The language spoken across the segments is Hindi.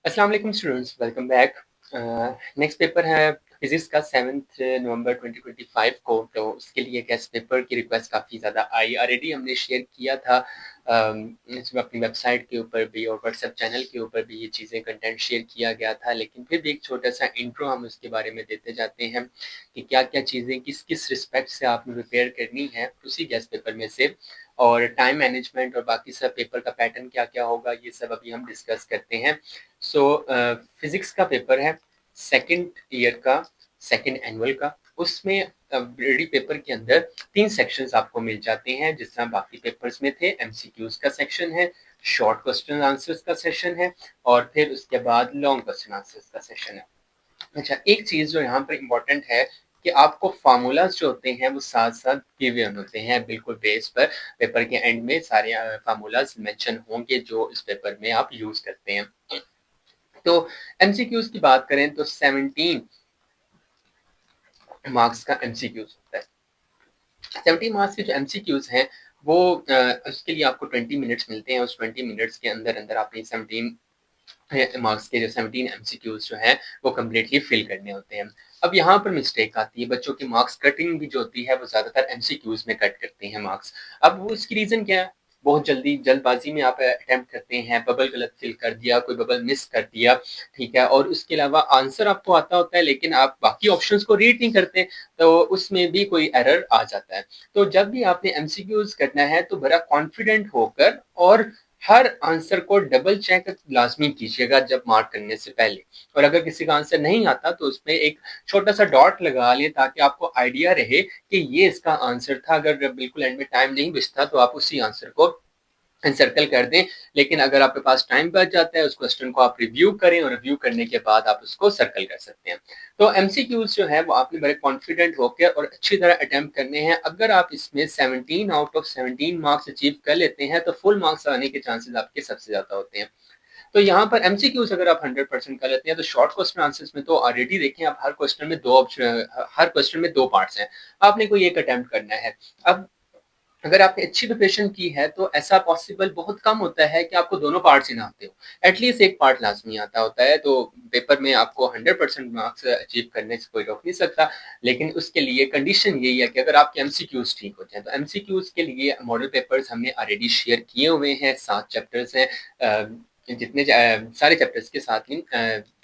अस्सलाम वालेकुम students, welcome back. Next paper है फिजिक्स का 7 नवंबर 2025 को। तो उसके लिए गेस्ट पेपर की रिक्वेस्ट काफ़ी ज़्यादा आई। ऑलरेडी हमने शेयर किया था अपनी वेबसाइट के ऊपर भी और व्हाट्सएप चैनल के ऊपर भी ये चीज़ें कंटेंट शेयर किया गया था, लेकिन फिर भी एक छोटा सा इंट्रो हम उसके बारे में देते जाते हैं कि क्या क्या चीज़ें किस किस रिस्पेक्ट से आपने प्रिपेयर करनी है उसी गेस्ट पेपर में से, और टाइम मैनेजमेंट और बाकी सब पेपर का पैटर्न क्या क्या होगा ये सब अभी हम डिस्कस करते हैं। सो फिजिक्स का पेपर है सेकंड ईयर का, सेकंड एनुअल का। उसमें ऑलरेडी पेपर के अंदर 3 सेक्शंस आपको मिल जाते हैं जिस तरह बाकी पेपर्स में थे। एमसीक्यूज का सेक्शन है, शॉर्ट क्वेश्चन आंसर्स का सेशन है, और फिर उसके बाद लॉन्ग क्वेश्चन आंसर्स का सेशन है। अच्छा, एक चीज जो यहाँ पर इम्पोर्टेंट है कि आपको फार्मूलाज जो होते हैं वो साथ साथ गिवन होते हैं बिल्कुल बेस पर। पेपर के एंड में सारे फार्मूलाज मेंशन होंगे जो इस पेपर में आप यूज करते हैं। तो एमसीक्यूज की बात करें तो 17 मार्क्स का एमसीक्यूज होता है। 17 मार्क्स के जो एमसीक्यूज हैं वो उसके लिए आपको 20 मिनट्स मिलते हैं। उस 20 मिनट्स के अंदर अंदर आपने 17 मार्क्स के जो 17 एमसीक्यूज जो हैं वो कम्प्लीटली फिल करने होते हैं। अब यहाँ पर मिस्टेक आती है, बच्चों की मार्क्स कटिंग भी जो होती है वो ज्यादातर एमसीक्यूज में कट करते हैं मार्क्स। अब वो इसकी रीजन क्या है? बहुत जल्दबाजी में आप अटेम्प्ट करते हैं, बबल गलत फिल कर दिया, कोई बबल मिस कर दिया, ठीक है, और उसके अलावा आंसर आपको आता होता है लेकिन आप बाकी ऑप्शंस को रीड नहीं करते, तो उसमें भी कोई एरर आ जाता है। तो जब भी आपने एमसीक्यूज करना है तो बड़ा कॉन्फिडेंट होकर और हर आंसर को डबल चेक लाजमी कीजिएगा जब मार्क करने से पहले। और अगर किसी का आंसर नहीं आता तो उसमें एक छोटा सा डॉट लगा लें ताकि आपको आइडिया रहे कि ये इसका आंसर था। अगर बिल्कुल एंड में टाइम नहीं बचता तो आप उसी आंसर को सर्कल कर दें, लेकिन अगर आपके पास टाइम बच जाता है उस क्वेश्चन को आप रिव्यू करें और रिव्यू करने के बाद आप उसको सर्कल कर सकते हैं। तो एमसीक्यूज जो है वो आपने बड़े कॉन्फिडेंट होकर और अच्छी तरह अटेम्प्ट करने हैं। अगर आप इसमें 17 आउट ऑफ 17 मार्क्स अचीव कर लेते हैं तो फुल मार्क्स आने के चांसेस आपके सबसे ज्यादा होते हैं। तो यहाँ पर एमसीक्यूज अगर आप 100% कर लेते हैं तो शॉर्ट क्वेश्चन आंसर्स में तो ऑलरेडी देखें आप, हर क्वेश्चन में दो ऑप्शन, हर क्वेश्चन में दो पार्ट्स हैं, आपने कोई एक अटेम्प्ट करना है। अब अगर आपने अच्छी प्रिपरेशन की है तो ऐसा पॉसिबल बहुत कम होता है कि आपको दोनों पार्ट्स ही ना आते हो, एटलीस्ट एक पार्ट लाजमी आता होता है। तो पेपर में आपको 100% मार्क्स अचीव करने से कोई रोक नहीं सकता, लेकिन उसके लिए कंडीशन यही है कि अगर आपके एमसीक्यूज ठीक हो जाए। तो एमसीक्यूज के लिए मॉडल पेपर्स हमने ऑलरेडी शेयर किए हुए हैं, 7 चैप्टर्स हैं। जितने सारे चैप्टर्स के साथ ही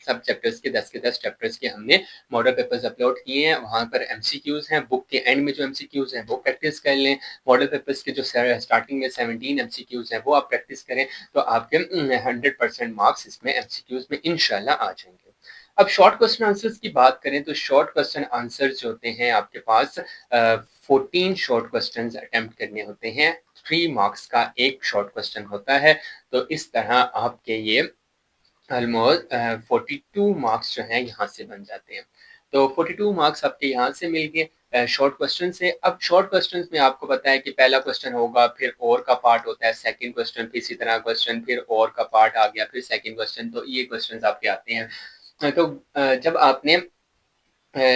सब चैप्टर्स के 10 चैप्टर्स के हमने मॉडल पेपर्स अपलोड किए हैं। वहां पर एमसीक्यूज हैं, बुक के एंड में जो एमसीक्यूज हैं वो प्रैक्टिस कर लें। मॉडल पेपर्स के जो स्टार्टिंग में 17 एमसीक्यूज हैं वो आप प्रैक्टिस करें तो आपके 100% मार्क्स इसमें एमसीक्यूज में इंशाल्लाह आ जाएंगे। अब शॉर्ट क्वेश्चन आंसर्स की बात करें तो शॉर्ट क्वेश्चन आंसर्स जो होते हैं आपके पास 14 शॉर्ट क्वेश्चन अटेम्प्ट करने होते हैं। 3 मार्क्स का एक शॉर्ट क्वेश्चन होता है। तो इस तरह आपके ये ऑलमोस्ट 42 मार्क्स जो हैं यहाँ से बन जाते हैं। तो 42 मार्क्स आपके यहाँ से मिल गए शॉर्ट क्वेश्चन से। अब शॉर्ट क्वेश्चन में आपको पता है कि पहला क्वेश्चन होगा, फिर और का पार्ट होता है, सेकंड क्वेश्चन, फिर इसी तरह क्वेश्चन, फिर और का पार्ट आ गया, फिर सेकंड क्वेश्चन। तो ये क्वेश्चन आपके आते हैं। तो जब आपने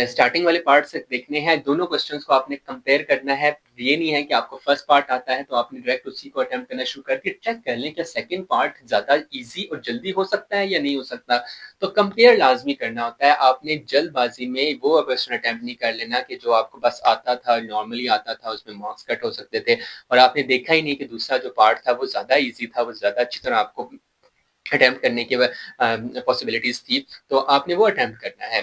स्टार्टिंग वाले पार्ट से देखने हैं, दोनों क्वेश्चंस को आपने कंपेयर करना है। ये नहीं है कि आपको फर्स्ट पार्ट आता है तो आपने डायरेक्ट उसी को अटेम्प्ट करना शुरू करके चेक कर लें क्या सेकंड पार्ट ज्यादा इजी और जल्दी हो सकता है या नहीं हो सकता। तो कंपेयर लाजमी करना होता है। आपने जल्दबाजी में वो क्वेश्चन अटेम्प्ट नहीं कर लेना कि जो आपको बस आता था, नॉर्मली आता था, उसमें मार्क्स कट हो सकते थे और आपने देखा ही नहीं कि दूसरा जो पार्ट था वो ज्यादा ईजी था, वो ज्यादा अच्छी तरह आपको अटेम्प्ट करने की पॉसिबिलिटीज थी, तो आपने वो अटेम्प्ट करना है।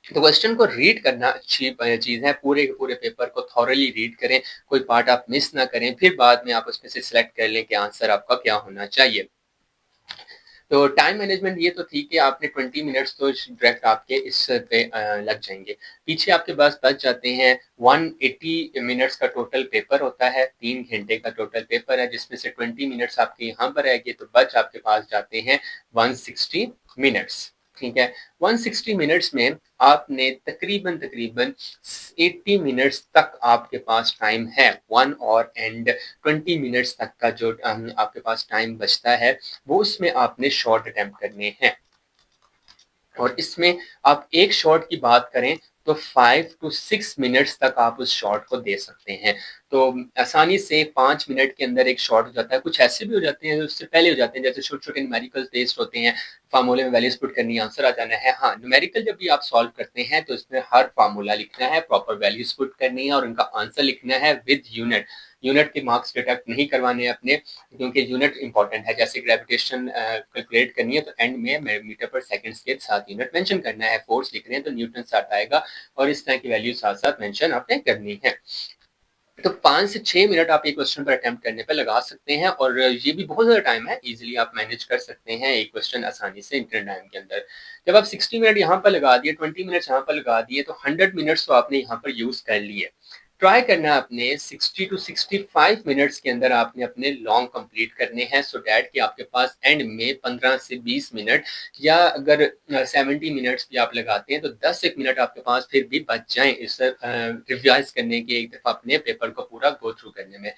तो क्वेश्चन को रीड करना अच्छी चीज है। पूरे के पूरे पेपर को थॉरली रीड करें, कोई पार्ट आप मिस ना करें, फिर बाद में आप उसमें से सिलेक्ट कर लें कि आंसर आपका क्या होना चाहिए। तो टाइम मैनेजमेंट ये तो थी कि आपने 20 मिनट्स तो डायरेक्ट आपके इस पे लग जाएंगे। पीछे आपके पास बच जाते हैं 180 मिनट्स का टोटल पेपर होता है, 3 घंटे का टोटल पेपर है, जिसमें से 20 मिनट्स आपके यहाँ पर आएंगे, तो बच आपके पास जाते हैं 160 मिनट्स। ठीक है, 160 मिनट्स में आपने तकरीबन तकरीबन 80 मिनट्स तक आपके पास टाइम है। 1 और 20 मिनट्स तक का जो आपके पास टाइम बचता है वो उसमें आपने शॉर्ट अटेम्प्ट करने हैं। और इसमें आप एक शॉट की बात करें तो 5 to 6 मिनट्स तक आप उस शॉट को दे सकते हैं। तो आसानी से 5 मिनट के अंदर एक शॉट हो जाता है। कुछ ऐसे भी हो जाते हैं जो उससे पहले हो जाते हैं, जैसे छोटे-छोटे न्यूमेरिकल टेस्ट होते हैं, फार्मूले में वैल्यूज़ पुट करनी है, आंसर आ जाना है। हाँ, न्यूमेरिकल जब भी आप सॉल्व करते हैं तो इसमें हर फार्मूला लिखना है, प्रॉपर वैल्यूज़ पुट करनी है और उनका आंसर लिखना है विद यूनिट। यूनिट के मार्क्स डिडक्ट नहीं करवाने हैं अपने, क्योंकि यूनिट इंपॉर्टेंट है। जैसे ग्रेविटेशन कैलकुलेट करनी है तो एंड में मीटर पर सेकंड्स के साथ यूनिट मेंशन करना है। फोर्स लिख रहे हैं तो न्यूटन से आता आएगा और इस तरह की वैल्यू साथ-साथ मेंशन आपने करनी है। तो 5 से 6 मिनट आप एक क्वेश्चन पर अटेम्प्ट करने पे लगा सकते हैं और ये भी बहुत ज़्यादा टाइम है, ईज़िली आप मैनेज कर सकते हैं एक क्वेश्चन आसानी से इतने टाइम के अंदर। जब आप 60 मिनट यहाँ पर लगा दिए, 20 मिनट्स यहाँ पर लगा दिए, तो 100 मिनट्स तो आपने यहाँ पर यूज़ कर लिए। ट्राई करना है आपने 60 टू 65 मिनट्स के अंदर आपने अपने लॉन्ग कंप्लीट करने हैं, सो दैट कि आपके पास एंड में 15 से 20 मिनट या अगर 70 मिनट्स भी आप लगाते हैं तो 10 एक मिनट आपके पास फिर भी बच जाएँ इस रिवाइज़ करने के, एक दफ़ा अपने पेपर को पूरा गो थ्रू करने में।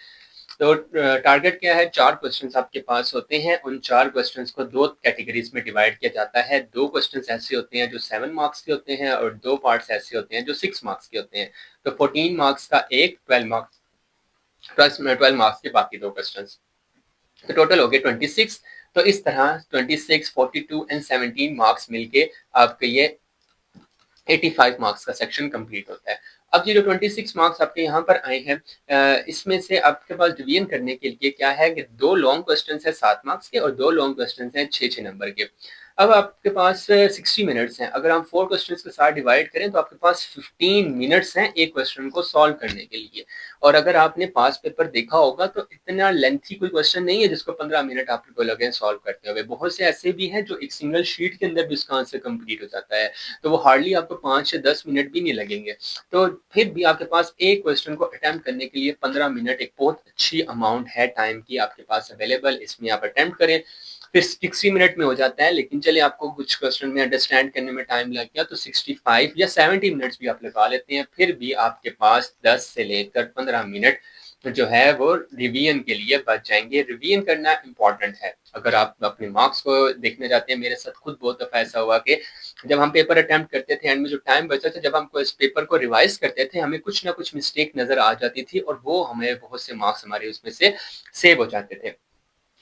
तो टारगेट क्या है? 4 क्वेश्चंस आपके पास होते हैं, उन 4 क्वेश्चंस को 2 कैटेगरीज़ में डिवाइड किया जाता है। 2 क्वेश्चंस ऐसे होते हैं जो 7 मार्क्स के होते हैं और 2 पार्ट्स ऐसे होते हैं जो 6 मार्क्स के होते हैं। तो 14 मार्क्स का एक, 12 मार्क्स के बाकी 2 क्वेश्चंस। तो टोटल हो गए 26। तो इस तरह 26, 42 एंड 17 मार्क्स मिलके आपके ये 85 मार्क्स का सेक्शन कंप्लीट होता है। अब ये जो 26 मार्क्स आपके यहाँ पर आए हैं, इसमें से आपके पास डिवीजन करने के लिए क्या है कि 2 लॉन्ग क्वेश्चंस हैं 7 मार्क्स के और 2 लॉन्ग क्वेश्चंस हैं 6-6 नंबर के। अब आपके पास 60 मिनट्स हैं, अगर हम 4 क्वेश्चंस के साथ डिवाइड करें तो आपके पास 15 मिनट्स हैं एक क्वेश्चन को सॉल्व करने के लिए। और अगर आपने पास पेपर देखा होगा तो इतना लेंथी कोई क्वेश्चन नहीं है जिसको 15 मिनट आपको लगे सॉल्व करते हुए। बहुत से ऐसे भी हैं जो एक सिंगल शीट के अंदर भी उसका आंसर कंप्लीट हो जाता है, तो वो हार्डली आपको 5 से 10 मिनट भी नहीं लगेंगे। तो फिर भी आपके पास एक क्वेश्चन को अटेम्प्ट करने के लिए 15 मिनट एक बहुत अच्छी अमाउंट है टाइम की आपके पास अवेलेबल, इसमें आप अटेम्प्ट करें। फिर 60 मिनट में हो जाता है, लेकिन चलिए आपको कुछ क्वेश्चन में अंडरस्टैंड करने में टाइम लग गया तो 65 या 70 मिनट्स भी आप लगा लेते हैं, फिर भी आपके पास 10 से लेकर 15 मिनट जो है वो रिवीजन के लिए बच जाएंगे। रिवीजन करना इंपॉर्टेंट है। अगर आप अपने मार्क्स को देखने जाते हैं, मेरे साथ खुद बहुत दफा ऐसा हुआ कि जब हम पेपर अटेम्प्ट करते थे, एंड में जो टाइम बचा था, जब हम इस पेपर को रिवाइज करते थे, हमें कुछ ना कुछ मिस्टेक नजर आ जाती थी और वो हमें बहुत से मार्क्स हमारे उसमें से सेव हो जाते थे।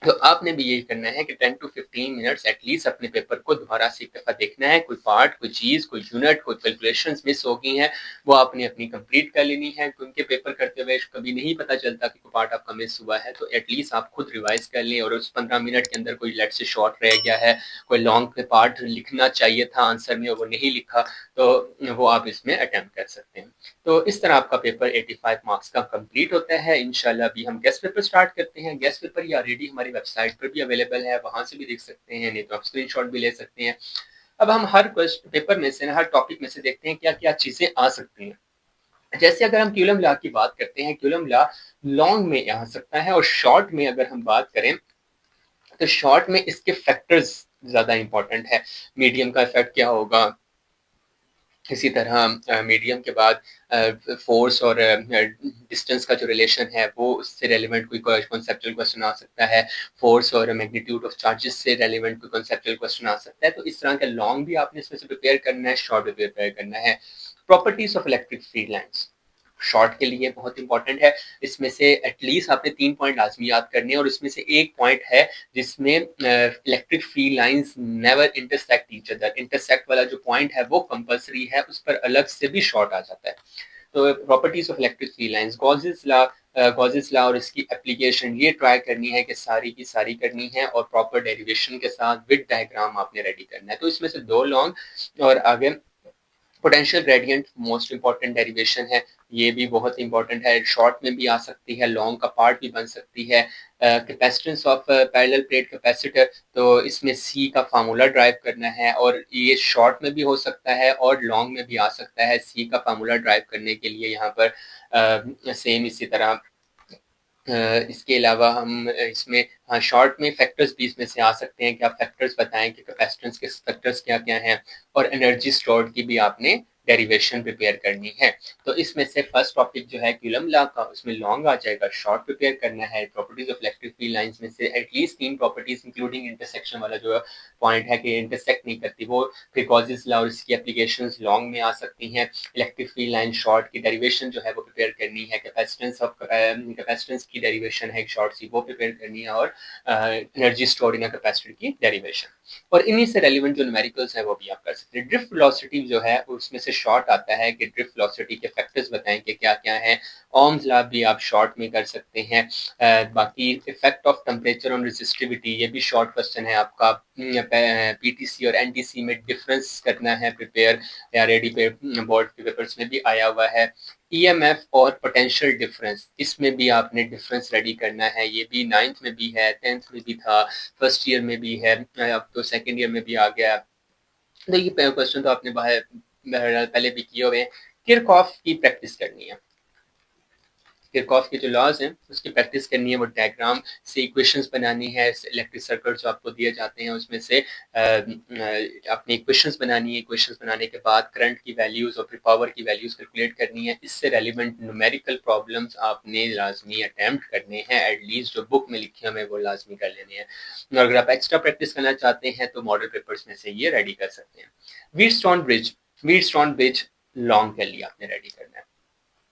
तो आपने भी यही करना है कि 10 टू 15 मिनट्स एटलीस्ट अपने पेपर को दोबारा से एक दफा देखना है। कोई पार्ट, कोई चीज, कोई यूनिट, कोई कैलकुलेशंस मिस हो गई हैं, वो आपने अपनी कंप्लीट कर लेनी है। क्योंकि पेपर करते हुए कभी नहीं पता चलता कि कोई पार्ट आपका मिस हुआ है, तो एटलीस्ट आप खुद रिवाइज कर लें। और उस 15 मिनट के अंदर कोई लेट से शॉर्ट रह गया है, कोई लॉन्ग पार्ट लिखना चाहिए था आंसर में, वो नहीं लिखा, तो वो आप इसमें अटेम्प्ट कर सकते हैं। तो इस तरह आपका पेपर 85 मार्क्स का कंप्लीट होता है। इंशाल्लाह अभी हम गेस्ट पेपर स्टार्ट करते हैं। गेस्ट पेपर ये ऑलरेडी हमारी वेबसाइट पर भी अवेलेबल है, वहां से भी देख सकते हैं, नहीं तो आप स्क्रीनशॉट भी ले सकते हैं। अब हम हर क्वेश्चन पेपर में से, हर टॉपिक में से देखते हैं क्या क्या चीजें आ सकती हैं। जैसे अगर हम क्यूलम लॉ की बात करते हैं, क्यूलम लॉ लॉन्ग में आ सकता है, और शॉर्ट में अगर हम बात करें तो शॉर्ट में इसके फैक्टर्स ज्यादा इंपॉर्टेंट है। मीडियम का इफेक्ट क्या होगा, इसी तरह मीडियम के बाद फोर्स और डिस्टेंस का जो रिलेशन है वो उससे रेलिवेंट कोई कॉन्सेप्चुअल क्वेश्चन आ सकता है। फोर्स और मैग्नीट्यूड ऑफ चार्जेस से रेलिवेंट कोई कॉन्सेप्चुअल क्वेश्चन आ सकता है। तो इस तरह का लॉन्ग भी आपने इसमें से प्रिपेयर करना है, शॉर्ट भी प्रिपेयर करना है। Properties of electric field lines short के लिए बहुत इंपॉर्टेंट है। इसमें से एटलीस्ट आपने 3 पॉइंट लाजमी याद करने हैं, और इसमें से एक पॉइंट है जिसमें electric field lines never intersect each other. Intersect वाला जो पॉइंट है वो कंपलसरी है, उस पर अलग से भी शॉर्ट आ जाता है। तो properties of electric field lines, Gauss's law और इसकी एप्लीकेशन ये ट्राई करनी है कि सारी की सारी करनी है, और प्रॉपर डेरिवेशन के साथ विद डायग्राम आपने रेडी करना है। तो इसमें से 2 लॉन्ग और आगे potential gradient most important derivation है, ये भी बहुत इंपॉर्टेंट है। शॉर्ट में भी आ सकती है, लॉन्ग का पार्ट भी बन सकती है। Capacitance of parallel plate capacitor, तो इसमें सी का फार्मूला ड्राइव करना है, और ये शॉर्ट में भी हो सकता है और लॉन्ग में भी आ सकता है। सी का फार्मूला ड्राइव करने के लिए यहाँ पर सेम इसी तरह इसके अलावा हम इसमें, हाँ, शॉर्ट में फैक्टर्स भी इसमें से आ सकते हैं कि आप फैक्टर्स बताएं कि कैपेसिटेंस के फैक्टर्स क्या क्या हैं, और एनर्जी स्टोर्ड की भी आपने डेरिवेशन प्रिपेयर करनी है। तो इसमें से फर्स्ट टॉपिक जो है कूलम लॉ का, उसमें लॉन्ग आ जाएगा, शॉर्ट प्रिपेयर करना है। Properties of electric field lines में से एटलीस्ट 3 प्रॉपर्टीज इंक्लूडिंग इंटरसेक्शन वाला जो पॉइंट है कि इंटरसेक्ट नहीं करती, वो फिर कॉजेस लॉ और इसकी एप्लीकेशंस लॉन्ग में आ सकती हैं। इलेक्ट्रिक फील्ड लाइन शॉर्ट की डेरिवेशन जो है वो प्रिपेयर करनी है। कैपेसिटेंस की डेरिवेशन है एक शॉर्ट सी, वो प्रिपेयर करनी है। और एनर्जी स्टोर्ड इन कैपेसिटर की डेरिवेशन, और इन्हीं से रेलिवेंट जो न्यूमेरिकल्स है वो भी आप कर सकते हैं। ड्रिफ्ट वेलोसिटी जो है उसमें से शॉर्ट आता है कि ड्रिफ्ट वेलोसिटी के फैक्टर्स बताएं कि क्या क्या है। ओम्स लॉ भी आप शॉर्ट में कर सकते हैं। बाकी effect of temperature on resistivity, ये भी शॉर्ट क्वेश्चन है आपका। पीटीसी और एनटीसी में डिफरेंस करना है प्रिपेयर, या रेडी पे बोर्ड के पेपर्स में भी आया हुआ है। ईएमएफ और पोटेंशियल डिफरेंस, इसमें भी आपने डिफरेंस रेडी करना है। ये भी 9th में भी है, 10th में भी था, फर्स्ट ईयर में भी है, अब तो सेकंड ईयर में भी आ गया। तो ये क्वेश्चन तो आपने पहले भी किए हुए हैं। किरचॉफ की प्रैक्टिस करनी है, किरचॉफ के जो लॉज हैं उसकी प्रैक्टिस करनी है। वो डायग्राम से इक्वेशंस बनानी है। इलेक्ट्रिक सर्किट जो आपको दिए जाते हैं उसमें से अपनी इक्वेशंस बनानी है। इक्वेशंस बनाने के बाद करंट की वैल्यूज और पावर की वैल्यूज कैलकुलेट करनी है। इससे रेलिवेंट न्यूमेरिकल प्रॉब्लम्स आपने लाजमी अटेम्प्ट करने हैं, एटलीस्ट जो बुक में लिखे हुए वो लाजमी कर लेने हैं। और अगर आप एक्स्ट्रा प्रैक्टिस करना चाहते हैं तो मॉडल पेपर्स में से ये रेडी कर सकते हैं। व्हीटस्टोन ब्रिज लॉन्ग के लिए आपने रेडी करना है।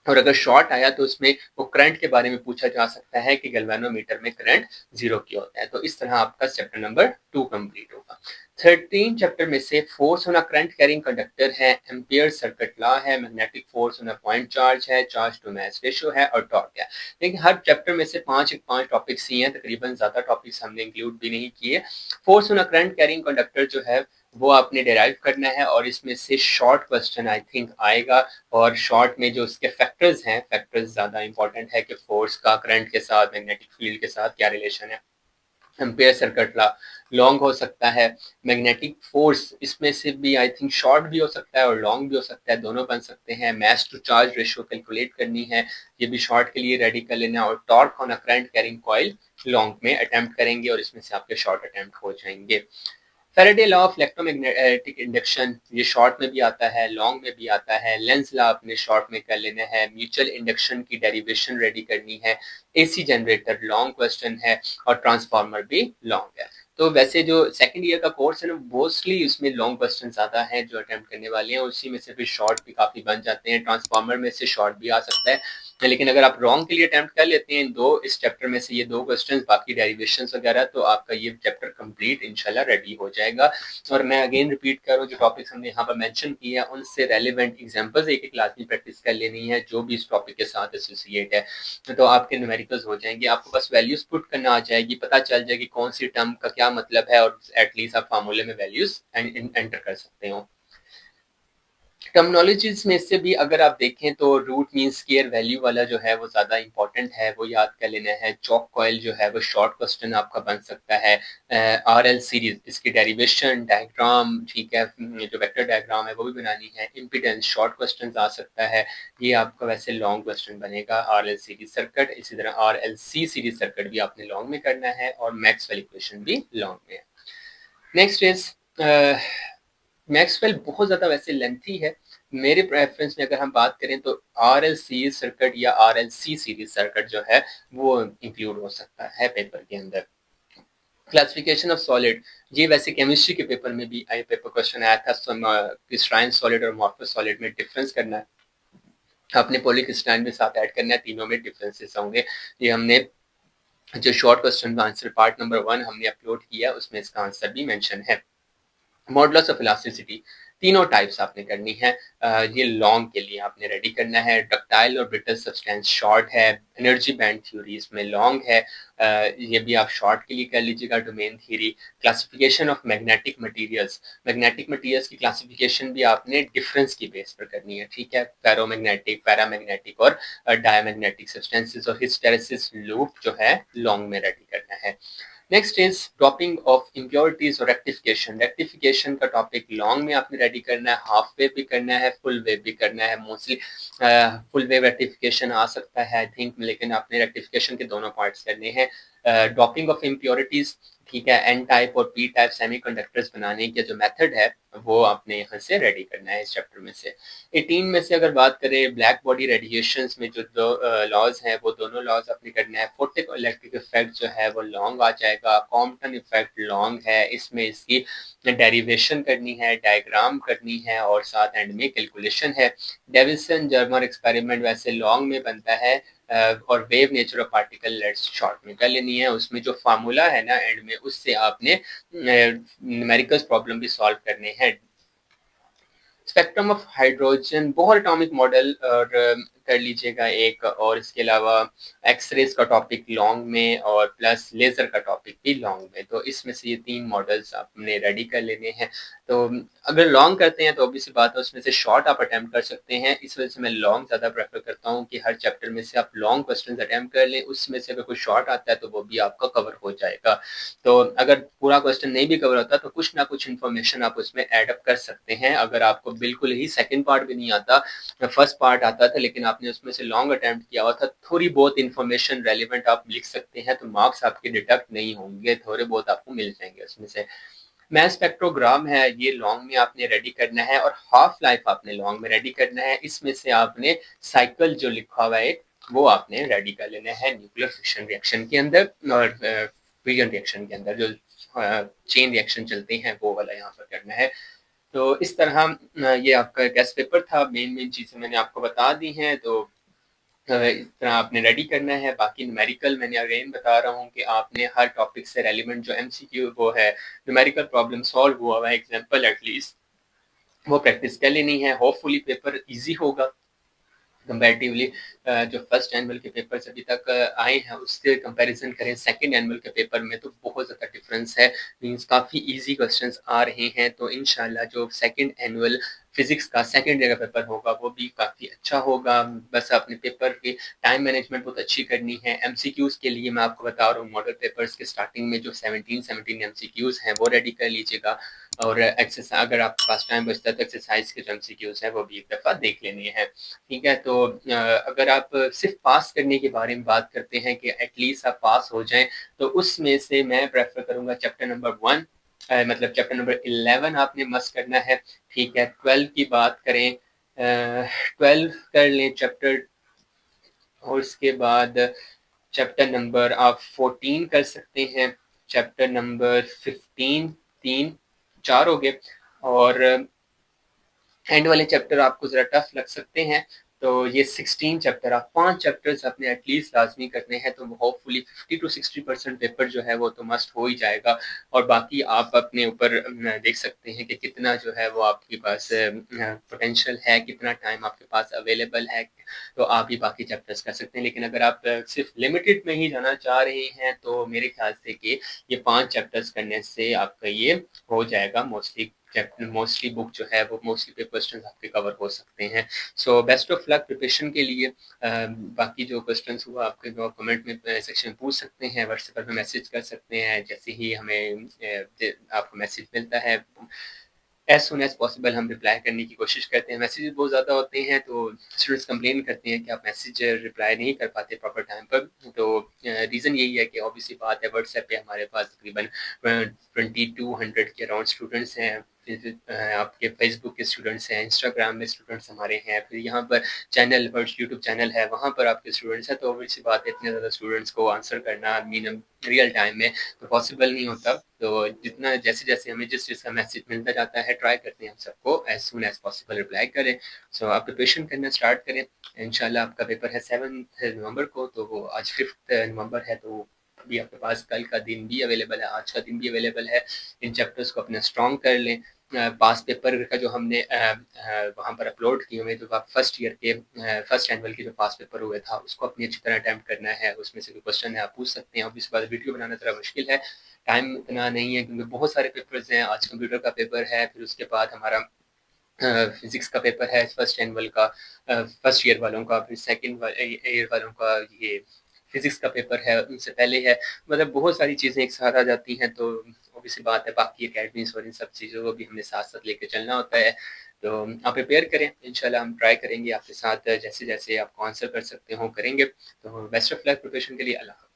और अगर शॉर्ट आया तो उसमें वो करंट के बारे में पूछा जा सकता है कि गैल्वेनोमीटर में करंट 0 क्यों होता है। तो इस तरह आपका चैप्टर नंबर 2 कंप्लीट होगा। 13 चैप्टर में से force on a current carrying conductor है, एम्पियर सर्किट लॉ है, magnetic force on a point charge है, चार्ज टू मास रेशियो है और टॉर्क है। लेकिन हर चैप्टर में से 5 टॉपिक्स ही हैं, तकरीबन ज्यादा टॉपिक्स हमने इंक्लूड भी नहीं किए। Force on a current carrying conductor जो है वो आपने डिराइव करना है, और इसमें से शॉर्ट क्वेश्चन आई थिंक आएगा। और शॉर्ट में जो उसके फैक्टर्स हैं, फैक्टर्स ज्यादा इंपॉर्टेंट है कि फोर्स का करंट के साथ, मैग्नेटिक फील्ड के साथ क्या रिलेशन है। एम्पेयर सर्किट लॉ लॉन्ग हो सकता है। मैग्नेटिक फोर्स इसमें से भी आई थिंक शॉर्ट भी हो सकता है और लॉन्ग भी हो सकता है, दोनों बन सकते हैं। मास टू चार्ज रेशियो कैलकुलेट करनी है, ये भी शॉर्ट के लिए रेडी कर लेना। और torque on a current carrying coil long में अटेम्प्ट करेंगे, और इसमें से आपके शॉर्ट अटेम्प्ट हो जाएंगे। Faraday law of electromagnetic induction, ये शॉर्ट में भी आता है, लॉन्ग में भी आता है। लेंज लॉ अपने शॉर्ट में कर लेना है। म्यूचुअल इंडक्शन की डेरिवेशन रेडी करनी है। एसी जनरेटर लॉन्ग क्वेश्चन है, और ट्रांसफार्मर भी लॉन्ग है। तो वैसे जो सेकंड ईयर का कोर्स है ना, मोस्टली उसमें लॉन्ग क्वेश्चन ज्यादा हैं जो अटेम्प्ट करने वाले हैं, उसी में से फिर शॉर्ट भी काफी बन जाते हैं। ट्रांसफार्मर में से शॉर्ट भी आ सकता है, लेकिन अगर आप रॉन्ग के लिए अटेम्प्ट कर लेते हैं इस चैप्टर में से ये 2 क्वेश्चंस, बाकी डेरिवेशंस वगैरह, तो आपका ये चैप्टर कंप्लीट इंशाल्लाह रेडी हो जाएगा। और मैं अगेन रिपीट कर रहा हूँ, जो टॉपिक्स हमने यहाँ पर मेंशन किए हैं उनसे रेलिवेंट एग्जांपल्स एक एक लाजमी प्रैक्टिस कर लेनी है जो भी इस टॉपिक के साथ एसोसिएट है। तो आपके न्यूमेरिकल्स हो जाएंगे, आपको बस वैल्यूज पुट करना आ जाएगी, पता चल जाएगी कौन सी टर्म का क्या मतलब है, और एटलीस्ट आप फार्मूले में वैल्यूज एंटर कर सकते हो। टर्मिनोलॉजीज में से भी अगर आप देखें तो रूट मीन स्क्वायर वैल्यू वाला जो है वो ज्यादा इंपॉर्टेंट है, वो याद कर लेना है। चॉक कॉइल जो है वो शॉर्ट क्वेश्चन आपका बन सकता है। आरएल सीरीज, इसकी डेरिवेशन डायग्राम, ठीक है, जो वेक्टर डायग्राम है वो भी बनानी है। इम्पीडेंस शॉर्ट क्वेश्चन आ सकता है, ये आपका वैसे लॉन्ग क्वेश्चन बनेगा। आरएल सीरीज सर्किट, इसी तरह आरएलसी सीरीज सर्किट भी आपने लॉन्ग में करना है, और मैक्सवेल इक्वेशन भी लॉन्ग में है। नेक्स्ट इज मैक्सवेल, बहुत ज्यादा वैसे लेंथी है। मेरे प्रेफरेंस में अगर हम बात करें तो आर एल सी सर्किट या R L C series circuit जो है वो इंक्लूड हो सकता है पेपर के अंदर। क्लासिफिकेशन ऑफ सॉलिड, ये वैसे केमिस्ट्री के पेपर में भी पेपर क्वेश्चन आया था। क्रिस्टाइन सॉलिड और अमोर्फस सॉलिड में डिफरेंस करना है, आपने पॉलीक्रिस्टाइन में साथ ऐड करना है, तीनों में डिफरेंसेस होंगे। ये हमने जो शॉर्ट क्वेश्चन का आंसर पार्ट नंबर 1 हमने अपलोड किया उसमें इसका आंसर भी मेंशन है। मॉडुलस ऑफ इलास्टिसिटी, तीनों टाइप्स आपने करनी है। ये लॉन्ग के लिए आपने रेडी करना है। डक्टाइल और ब्रिटल सब्सटेंस शॉर्ट है। एनर्जी बैंड थ्योरी इसमें लॉन्ग है, ये भी आप शॉर्ट के लिए कर लीजिएगा। Domain theory, classification of magnetic materials, magnetic materials की क्लासिफिकेशन भी आपने डिफरेंस की बेस पर करनी है, ठीक है। फेरोमैग्नेटिक, पैरामैग्नेटिक और डायमैग्नेटिक सब्सटेंसेस और हिस्टेरेसिस लूप जो है लॉन्ग में रेडी करना है। Next is dropping of impurities और रेक्टिफिकेशन, रेक्टिफिकेशन का टॉपिक लॉन्ग में आपने रेडी करना है, हाफ वेव भी करना है, फुल वेव भी करना है। मोस्टली फुल वेव रेक्टिफिकेशन आ सकता है आई थिंक, लेकिन आपने रेक्टिफिकेशन के दोनों पार्ट्स करने हैं। ड्रॉपिंग ऑफ इम्प्योरिटीज, ठीक है, एन टाइप और पी टाइप सेमीकंडक्टर्स बनाने का जो मेथड है, वो आपने यहाँ से रेडी करना है इस चैप्टर में से। 18 में से अगर बात करें ब्लैक बॉडी रेडिएशंस में जो दो लॉज हैं, वो दोनों लॉज आपने करना है। फोटो इलेक्ट्रिक इफेक्ट जो है वो लॉन्ग आ जाएगा। कॉम्पटन इफेक्ट लॉन्ग है, इसमें इसकी डेरिवेशन करनी है, डायग्राम करनी है और साथ एंड में कैलकुलेशन है। डेविसन जर्मर एक्सपेरिमेंट वैसे लॉन्ग में बनता है और wave nature of particle let's short में कर लेनी है। उसमें जो फार्मूला है ना एंड में, उससे आपने न्यूमेरिकल्स प्रॉब्लम भी सॉल्व करने हैं। Spectrum of hydrogen Bohr atomic model और कर लीजिएगा एक, और इसके अलावा एक्सरेज का टॉपिक लॉन्ग में और प्लस लेजर का टॉपिक भी लॉन्ग में। तो इसमें से ये 3 मॉडल्स आपने रेडी कर लेने हैं। तो अगर लॉन्ग करते हैं तो ऑब्वियसली बात है उसमें से शॉर्ट आप अटेम्प्ट कर सकते हैं। इस वजह से मैं लॉन्ग ज़्यादा प्रेफर करता हूँ कि हर चैप्टर में से आप लॉन्ग क्वेश्चन अटेम्प्ट कर लें, उसमें से अगर कोई शॉर्ट आता है तो वो भी आपका कवर हो जाएगा। तो अगर पूरा क्वेश्चन नहीं भी कवर होता तो कुछ ना कुछ इन्फॉर्मेशन आप उसमें ऐड अप कर सकते हैं। अगर आपको बिल्कुल ही सेकंड पार्ट भी नहीं आता, फर्स्ट पार्ट आता था लेकिन आपने उसमें से लॉन्ग अटेम्प्ट किया हुआ था, थोड़ी बहुत इन्फॉर्मेशन रेलिवेंट आप लिख सकते हैं तो मार्क्स आपके डिडक्ट नहीं होंगे, थोड़े बहुत आपको मिल जाएंगे उसमें से। मैस स्पेक्ट्रोग्राम है, ये लॉन्ग में आपने रेडी करना है और हाफ लाइफ आपने लॉन्ग में रेडी करना है। इसमें से आपने साइकिल जो लिखा हुआ है वो आपने रेडी कर लेना है न्यूक्लियर फिशन रिएक्शन के अंदर और फ्यूजन रिएक्शन के अंदर जो चेन रिएक्शन चलते हैं वो वाला यहाँ पर करना है। तो इस तरह ये आपका टेस्ट पेपर था। मेन चीज़ें मैंने आपको बता दी हैं, तो इस तरह आपने रेडी करना है। बाकी न्यूमेरिकल मैंने अगेन बता रहा हूँ कि आपने हर टॉपिक से रेलिवेंट जो एमसीक्यू वो है, न्यूमेरिकल प्रॉब्लम सॉल्व हुआ हुआ है, एग्जांपल एटलीस्ट वो प्रैक्टिस कर लेनी है। होपफुली पेपर इजी होगा कंपैरेटिवली। जो फर्स्ट एनुअल के पेपर्स अभी तक आए हैं उससे कंपैरिजन करें सेकंड एनुअल के पेपर में तो बहुत ज़्यादा डिफरेंस है। मींस काफ़ी इजी क्वेश्चंस आ रहे हैं। तो इंशाल्लाह जो सेकंड एनुअल फिजिक्स का सेकंड ईयर का पेपर होगा वो भी काफ़ी अच्छा होगा। बस अपने पेपर की टाइम मैनेजमेंट बहुत अच्छी करनी है। एमसीक्यूज़ के लिए मैं आपको बता रहा हूँ, मॉडल पेपर्स के स्टार्टिंग में जो 17 एमसीक्यूज़ हैं वो रेडी कर लीजिएगा और एक्सरसाइज अगर आपके पास टाइम बचता है तो एक्सरसाइज के जो एमसीक्यूज़ हैं वो भी एक दफ़ा देख लेने हैं। ठीक है, तो अगर आप सिर्फ पास करने के बारे में बात करते हैं कि एटलीस्ट आप पास हो जाएं, तो उसमें से मैं प्रेफर करूंगा चैप्टर नंबर 1, मतलब चैप्टर नंबर 11 आपने मस्ट करना है। ठीक है, 12 की बात करें, 12 कर लें चैप्टर, और उसके बाद चैप्टर नंबर आप 14 कर सकते हैं। चैप्टर नंबर 15 3 4 हो गए, और एंड वाले चैप्टर आपको जरा टफ लग सकते हैं। तो ये 16 चैप्टर, आप 5 चैप्टर्स अपने एटलीस्ट लाजमी करने हैं, तो होपफुली 50 to 60% पेपर जो है वो तो मस्ट हो ही जाएगा। और बाकी आप अपने ऊपर देख सकते हैं कि कितना जो है वो आपके पास पोटेंशियल है, कितना टाइम आपके पास अवेलेबल है, तो आप ही बाकी चैप्टर्स कर सकते हैं। लेकिन अगर आप सिर्फ लिमिटेड में ही जाना चाह रहे हैं तो मेरे ख्याल से कि ये 5 चैप्टर्स करने से आपका ये हो जाएगा। मोस्टली बुक जो है वो मोस्टली पेपर क्वेश्चंस आपके कवर हो सकते हैं। So best of luck preparation के लिए। बाकी जो क्वेश्चंस हुआ आपके जो कमेंट में सेक्शन में पूछ सकते हैं, व्हाट्सएप पर मैसेज कर सकते हैं। जैसे ही हमें आपको मैसेज मिलता है एज सुन एज पॉसिबल हम रिप्लाई करने की कोशिश करते हैं। मैसेजेस बहुत ज़्यादा होते हैं तो स्टूडेंट्स कंप्लेन करते हैं कि आप मैसेज रिप्लाई नहीं कर पाते प्रॉपर टाइम पर। तो रीज़न यही है कि ऑब्वियसली बात है, व्हाट्सएप पे हमारे पास तकरीबन 2200 के अराउंड स्टूडेंट्स हैं। आपके फेसबुक के स्टूडेंट्स हैं, इंस्टाग्राम में स्टूडेंट्स हमारे हैं, फिर यहाँ पर चैनल पर यूट्यूब चैनल है वहाँ पर आपके स्टूडेंट्स हैं। तो ऑब्वियसली बात है इतने ज़्यादा स्टूडेंट्स को आंसर करना मीन रियल टाइम में तो पॉसिबल नहीं होता। तो जितना जैसे जैसे हमें जिस चीज़ का मैसेज मिलता जाता है ट्राई करते हैं हम सबको as soon as possible reply करें। सो आप प्रिपरेशन करना स्टार्ट करें। इंशाल्लाह आपका पेपर है 7 नवंबर को, तो वो आज 5 नवंबर है, तो अभी आपके पास कल का दिन भी अवेलेबल है, आज का दिन भी अवेलेबल है। इन चैप्टर्स को अपना स्ट्रॉन्ग कर लें। पास पेपर का जो हमने वहाँ पर अपलोड किए हुए, जो आप फर्स्ट ईयर के फर्स्ट एनुअल के जो पास पेपर हुए था उसको अपनी अच्छी तरह अटैम्प्ट करना है। उसमें से कोई क्वेश्चन है आप पूछ सकते हैं। ऑब्वियसली बात वीडियो बनाना थोड़ा मुश्किल है, टाइम इतना नहीं है क्योंकि बहुत सारे पेपर्स हैं। आज कंप्यूटर का पेपर है, फिर उसके बाद हमारा फिजिक्स का पेपर है फर्स्ट एनुअल का, फर्स्ट ईयर वालों का, फिर सेकंड ईयर वालों का ये फिजिक्स का पेपर है, उनसे पहले है। मतलब बहुत सारी चीज़ें एक साथ आ जाती हैं, तो ऑब्वियसली बात है बाकी अकेडमीज और इन सब चीज़ों को भी हमने साथ साथ लेकर चलना होता है। तो आप प्रिपेयर करें, इंशाल्लाह हम ट्राई करेंगे आपके साथ जैसे जैसे आपको आंसर कर सकते हो करेंगे। तो बेस्ट ऑफ लक प्रिपरेशन के लिए। अल्लाह।